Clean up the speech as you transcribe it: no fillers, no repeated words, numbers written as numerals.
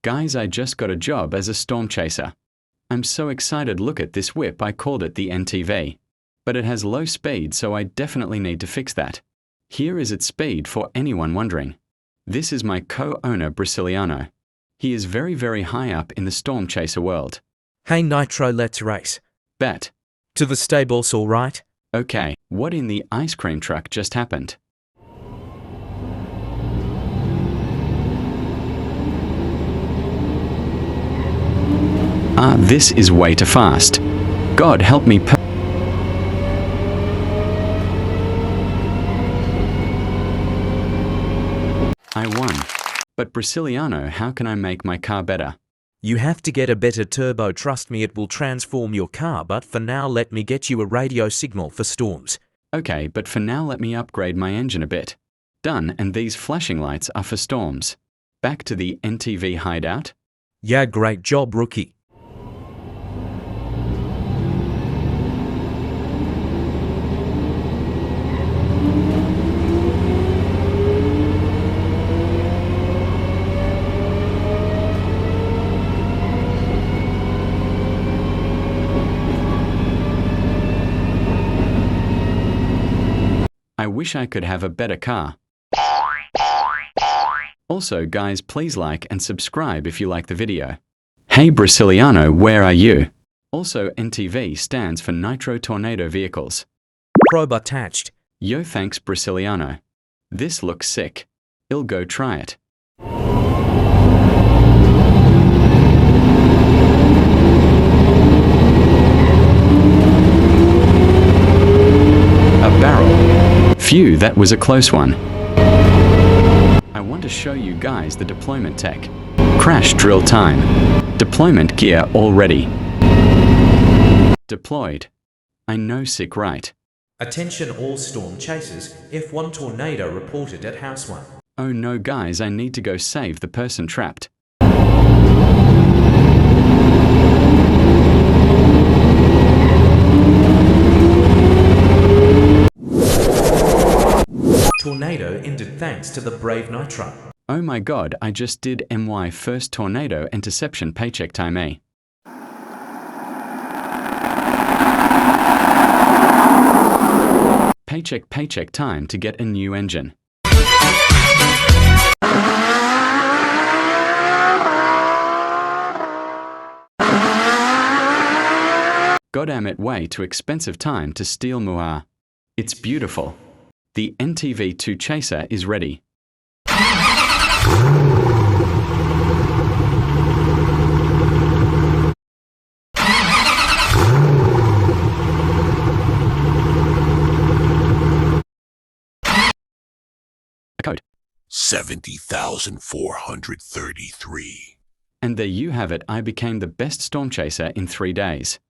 Guys, I just got a job as a storm chaser. I'm so excited. Look at this whip. I called it the NTV. But it has low speed, so I definitely need to fix that. Here is its speed for anyone wondering. This is my co-owner Brasiliano. He is very, very high up in the storm chaser world. Hey Nitro, let's race. Bet. To the stables, all right? Okay, what in the ice cream truck just happened? This is way too fast. God help me. I won. But Brasiliano, how can I make my car better? You have to get a better turbo. Trust me, it will transform your car, but for now let me get you a radio signal for storms. Okay, but for now let me upgrade my engine a bit. Done, and these flashing lights are for storms. Back to the NTV hideout. Yeah, great job, rookie. I wish I could have a better car. Also, guys, please like and subscribe if you like the video. Hey Brasiliano, where are you? Also, NTV stands for Nitro Tornado Vehicles. Probe attached. Yo, thanks Brasiliano. This looks sick. I'll go try it. A barrel. Phew, that was a close one. I want to show you guys the deployment tech. Crash drill time. Deployment gear all ready. Deployed. I know, sick, right? Attention all storm chasers, F1 tornado reported at house 1. Oh no guys, I need to go save the person trapped. Tornado ended thanks to the brave Nitro. Oh my god, I just did my first tornado interception. Paycheck time, eh? Paycheck time to get a new engine. Goddamn it, way too expensive time to steal Muar. It's beautiful. The NTV2 Chaser is ready. A code. 70,433. And there you have it. I became the best storm chaser in 3 days.